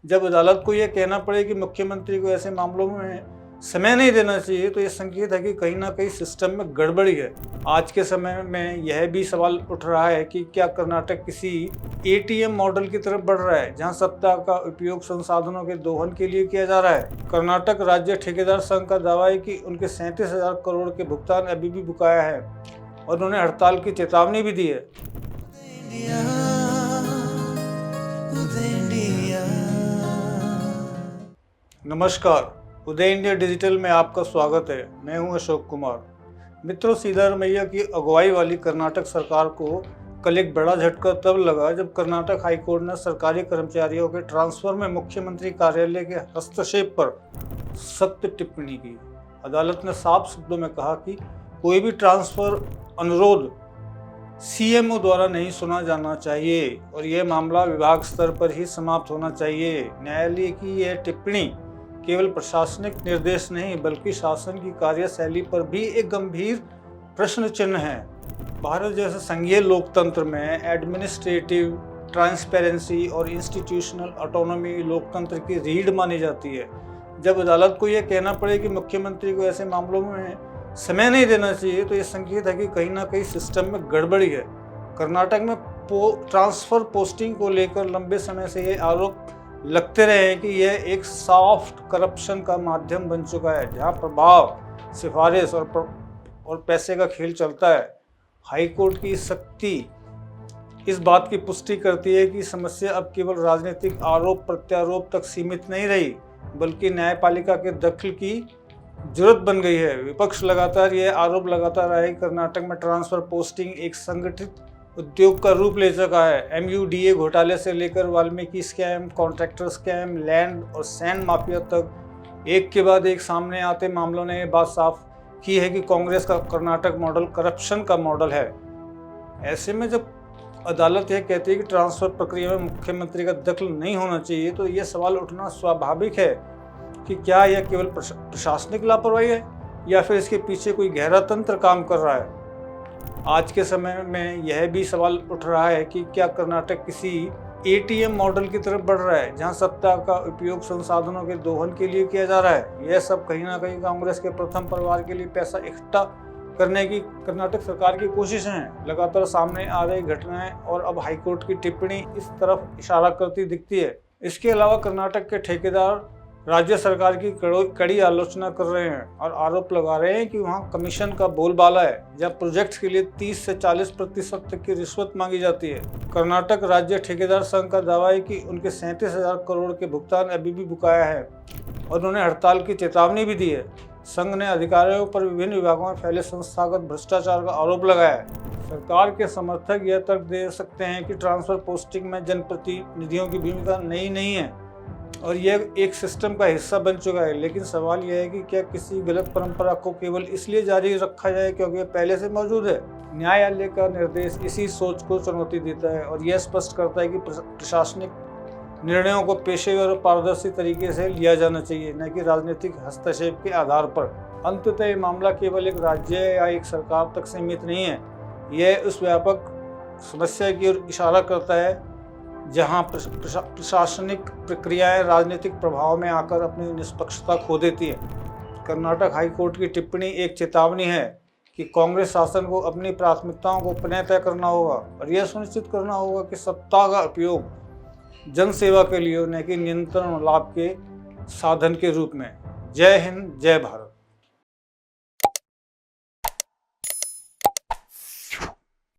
जब अदालत को यह कहना पड़े कि मुख्यमंत्री को ऐसे मामलों में समय नहीं देना चाहिए, तो ये संकेत है कि कहीं ना कहीं सिस्टम में गड़बड़ी है। आज के समय में यह भी सवाल उठ रहा है कि क्या कर्नाटक किसी एटीएम मॉडल की तरफ बढ़ रहा है, जहां सत्ता का उपयोग संसाधनों के दोहन के लिए किया जा रहा है। कर्नाटक राज्य ठेकेदार संघ का दावा है कि उनके 37,000 करोड़ के भुगतान अभी भी बकाया है और उन्होंने हड़ताल की चेतावनी भी दी है। नमस्कार, उदय इंडिया डिजिटल में आपका स्वागत है। मैं हूं अशोक कुमार। मित्रों, सिद्धारमैया की अगुवाई वाली कर्नाटक सरकार को कल एक बड़ा झटका तब लगा जब कर्नाटक हाईकोर्ट ने सरकारी कर्मचारियों के ट्रांसफर में मुख्यमंत्री कार्यालय के हस्तक्षेप पर सख्त टिप्पणी की। अदालत ने साफ शब्दों में कहा कि कोई भी ट्रांसफर अनुरोध सीएमओ द्वारा नहीं सुना जाना चाहिए और यह मामला विभाग स्तर पर ही समाप्त होना चाहिए। न्यायालय की यह टिप्पणी केवल प्रशासनिक निर्देश नहीं बल्कि शासन की कार्यशैली पर भी एक गंभीर प्रश्न चिन्ह है। भारत जैसे संघीय लोकतंत्र में एडमिनिस्ट्रेटिव ट्रांसपेरेंसी और इंस्टीट्यूशनल ऑटोनॉमी लोकतंत्र की रीढ़ मानी जाती है। जब अदालत को यह कहना पड़े कि मुख्यमंत्री को ऐसे मामलों में समय नहीं देना चाहिए, तो यह संकेत है कि कहीं ना कहीं सिस्टम में गड़बड़ी है। कर्नाटक में ट्रांसफर पोस्टिंग को लेकर लंबे समय से ये आरोप लगते रहे हैं कि यह एक सॉफ्ट करप्शन का माध्यम बन चुका है, जहां प्रभाव, सिफारिश और पैसे का खेल चलता है। हाईकोर्ट की सख्ती इस बात की पुष्टि करती है कि समस्या अब केवल राजनीतिक आरोप प्रत्यारोप तक सीमित नहीं रही, बल्कि न्यायपालिका के दखल की जरूरत बन गई है। विपक्ष लगातार यह आरोप लगाता रहा है कि कर्नाटक में ट्रांसफर पोस्टिंग एक संगठित उद्योग का रूप ले चुका है। एमयूडीए घोटाले से लेकर Valmiki scam, contractor scam, land और सैंड माफिया तक एक के बाद एक सामने आते मामलों ने बात साफ की है कि कांग्रेस का कर्नाटक मॉडल करप्शन का मॉडल है। ऐसे में जब अदालत यह कहती है कि ट्रांसफर प्रक्रिया में मुख्यमंत्री का दखल नहीं होना चाहिए, तो यह सवाल उठना स्वाभाविक है कि क्या यह केवल प्रशासनिक लापरवाही है या फिर इसके पीछे कोई गहरा तंत्र काम कर रहा है। आज के समय में यह भी सवाल उठ रहा है कि क्या कर्नाटक किसी एटीएम मॉडल की तरफ बढ़ रहा है, जहां सत्ता का उपयोग संसाधनों के दोहन के लिए किया जा रहा है। यह सब कहीं ना कहीं कांग्रेस के प्रथम परिवार के लिए पैसा इकट्ठा करने की कर्नाटक सरकार की कोशिश है। लगातार सामने आ रही घटनाएं और अब हाईकोर्ट की टिप्पणी इस तरफ इशारा करती दिखती है। इसके अलावा कर्नाटक के ठेकेदार राज्य सरकार की कड़ी आलोचना कर रहे हैं और आरोप लगा रहे हैं कि वहां कमीशन का बोलबाला है, जब प्रोजेक्ट्स के लिए 30 से 40% तक की रिश्वत मांगी जाती है। कर्नाटक राज्य ठेकेदार संघ का दावा है कि उनके 37,000 करोड़ के भुगतान अभी भी बकाया है और उन्होंने हड़ताल की चेतावनी भी दी है। संघ ने अधिकारियों पर विभिन्न विभागों में फैले संस्थागत भ्रष्टाचार का आरोप लगाया है। सरकार के समर्थक यह तर्क दे सकते हैं कि ट्रांसफर पोस्टिंग में जनप्रतिनिधियों की भूमिका नई नहीं है और यह एक सिस्टम का हिस्सा बन चुका है, लेकिन सवाल यह है कि क्या किसी गलत परंपरा को केवल इसलिए जारी रखा जाए क्योंकि यह पहले से मौजूद है। न्यायालय का निर्देश इसी सोच को चुनौती देता है और यह स्पष्ट करता है कि प्रशासनिक निर्णयों को पेशेवर और पारदर्शी तरीके से लिया जाना चाहिए, न कि राजनीतिक हस्तक्षेप के आधार पर। अंततः ये मामला केवल एक राज्य या एक सरकार तक सीमित नहीं है, यह उस व्यापक समस्या की ओर इशारा करता है जहां प्रशासनिक प्रक्रियाएं राजनीतिक प्रभाव में आकर अपनी निष्पक्षता खो देती है। कर्नाटक हाईकोर्ट की टिप्पणी एक चेतावनी है कि कांग्रेस शासन को अपनी प्राथमिकताओं को पुनः तय करना होगा और यह सुनिश्चित करना होगा कि सत्ता का उपयोग जन सेवा के लिए, न कि नियंत्रण लाभ के साधन के रूप में। जय हिंद, जय भारत।